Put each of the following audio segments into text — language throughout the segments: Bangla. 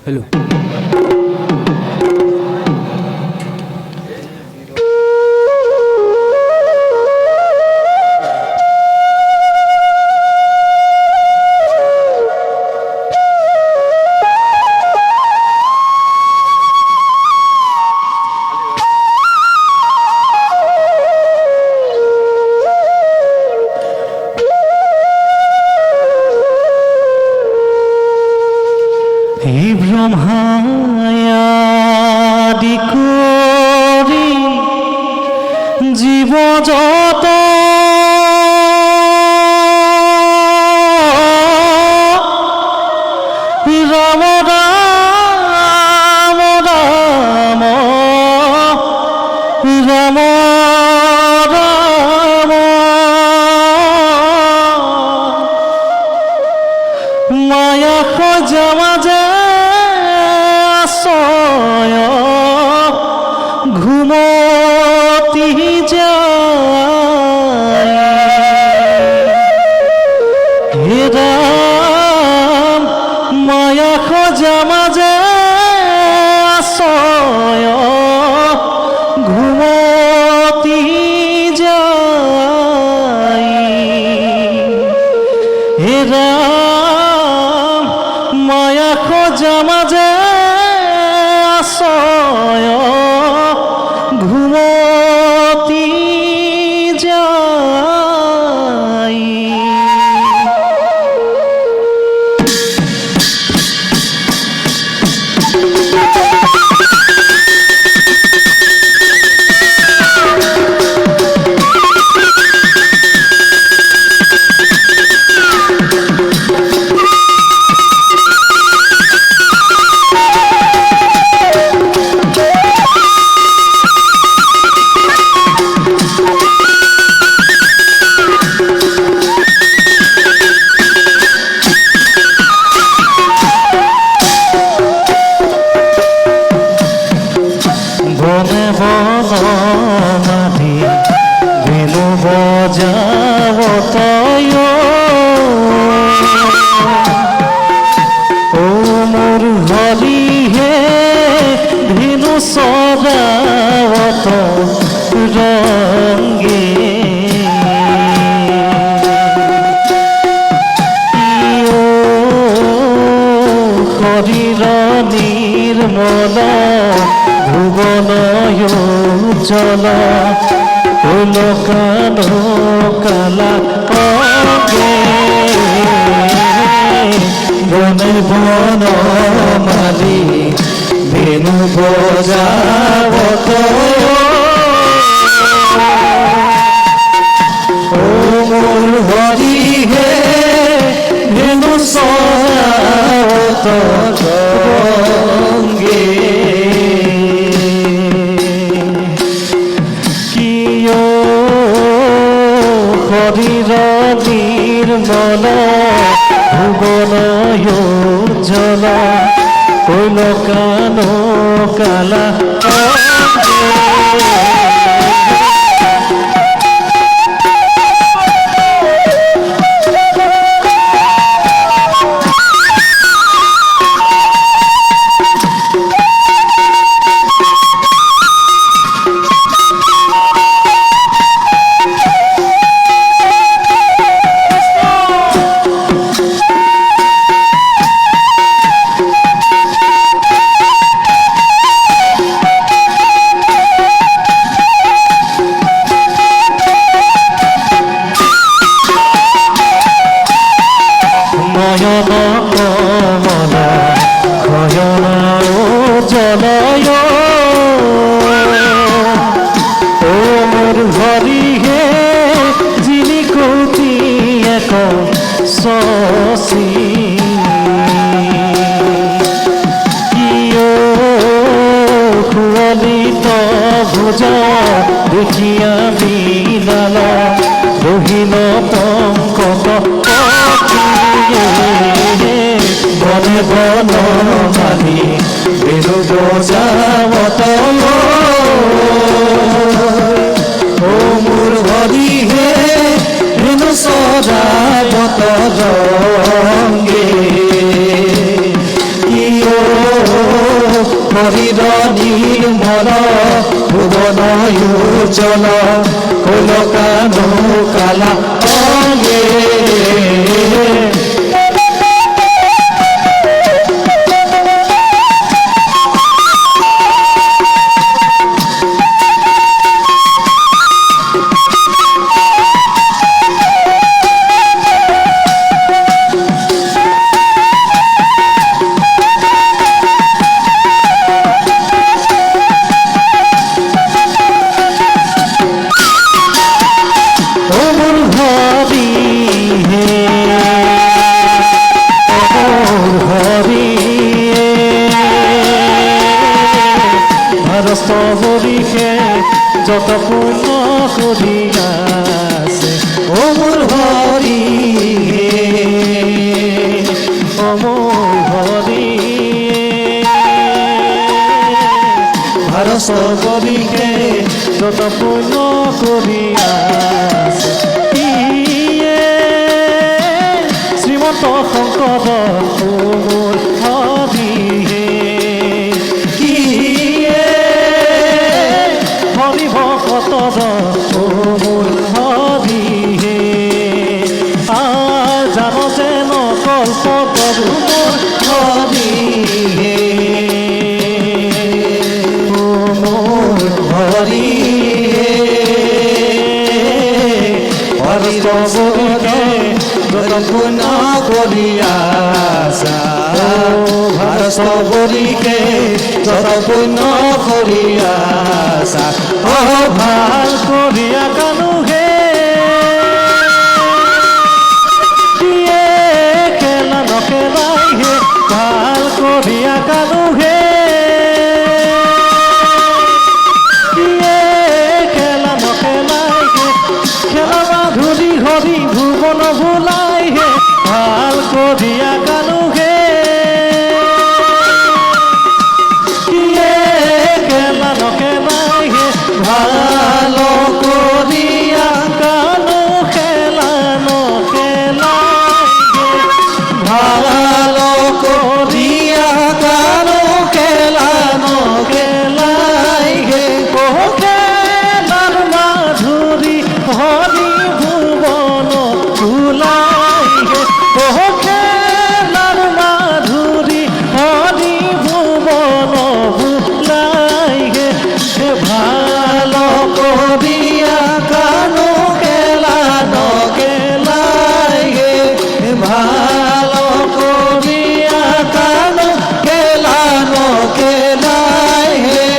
হ্যালো ব্রহ্মায়াদি করি জীব যত রাম রাম রাম রাম রাম মায়া খোঁজা মাঝে ঘুমতি যায় হে রাম মায়া খোঁজা মাঝে আশ্রয় ঘুমতি যায় হে রাম মায়া খোঁজা মাঝে আশ্রয় ঘুমতি যায় বনে বনমাধি বেনু বজাবত ও মোর হরি হে ধেনু সদাবত রঙ্গে হরির নির্মল ভুবনয় জল লোকানো কালা অগে বনের বন মালি বেনু বজাবত ও মোর হরি হে বেনু সদাবত রঙ্গে হরির নির্মল ভুবনয় জল লোকানো কালা দেখিয়া বিলাল রহিল পঙ্কজ বনে বন মালি বেনু বজাবত ও মোর হরি হে বেনু সদাবত রঙ্গে শরীর নির্মল ভুবন উজ্জ্বল হল কানো কালা অঙ্গে স্তবরীকে যত পূর্ণ করিয়াছে ও মোর হরি ও মোর হরি স্তবরীকে যত পূর্ণ করিয়াছে শ্রীমন্ত শংকৰ ও মোর হরি ভকতৰ ও মোৰ হৰি হে জান যেন কল্পতৰু মোৰ হৰি হে ও মোৰ হৰি হে হৰি স্তবকে যতপূৰ্ণ কৰিয়াছা স্তবৰীকে যতপূৰ্ণ কৰিয়াছা ভাল করিয়া কানু হে দিয়ে খেলা নখেলাই হে ভাল করিয়া কানু হে দিয়ে খেলা নখেলাই হে খেলা মাধুরী হরি ভুবন ভুলাই হে ভাল করিয়া কানু হে ভালো করিয়া কানো খেলানো খেলাই ভালো করিয়া কানো খেলানো খেলাই গে ও খেলার মাধুরী হরি ভুবন ভুলাই গে ও খেলার মাধুরী হরি ভুবন ভুলাই গে ভালো করিয়া কানো খেলানো খেলাই গে ভালো করিয়া কানো খেলানো খেলাই গে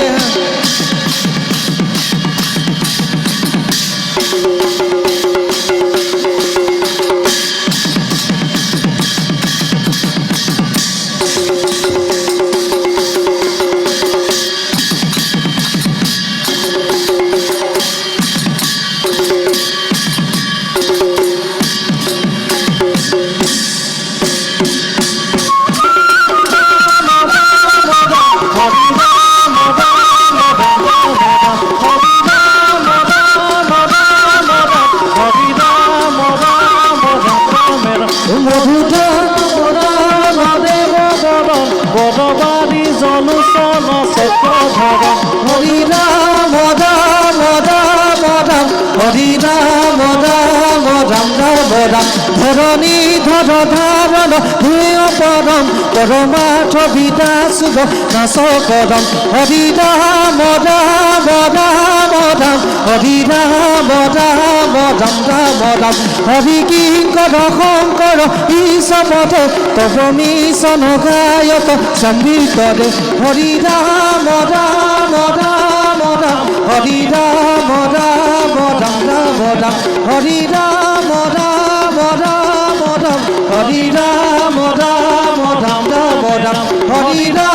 বৰবাৰী জলোচন চক্ৰধৰ হৰি ৰাম ৰাম ৰাম ৰাম হৰি ৰাম ৰাম ৰাম ৰাম ৰাম ধৰণী ধৰ ধাৰণ ভূয় পৰম পৰমাৰ্থ বিদা শুভ নাচ কৰম হৰি ৰাম ৰাম ৰাম ৰাম হৰি ৰাম ৰাম ৰাম ৰাম ৰাম হৰি কিংকৰ শংকৰ ঈশপথে তব মিশন গায়ক সম্বিতরে হরি রাম রাম রাম রাম হরি রাম রাম রাম রাম রাম হরি রাম রাম রাম রাম হরি রাম রাম রাম রাম রাম হরি রাম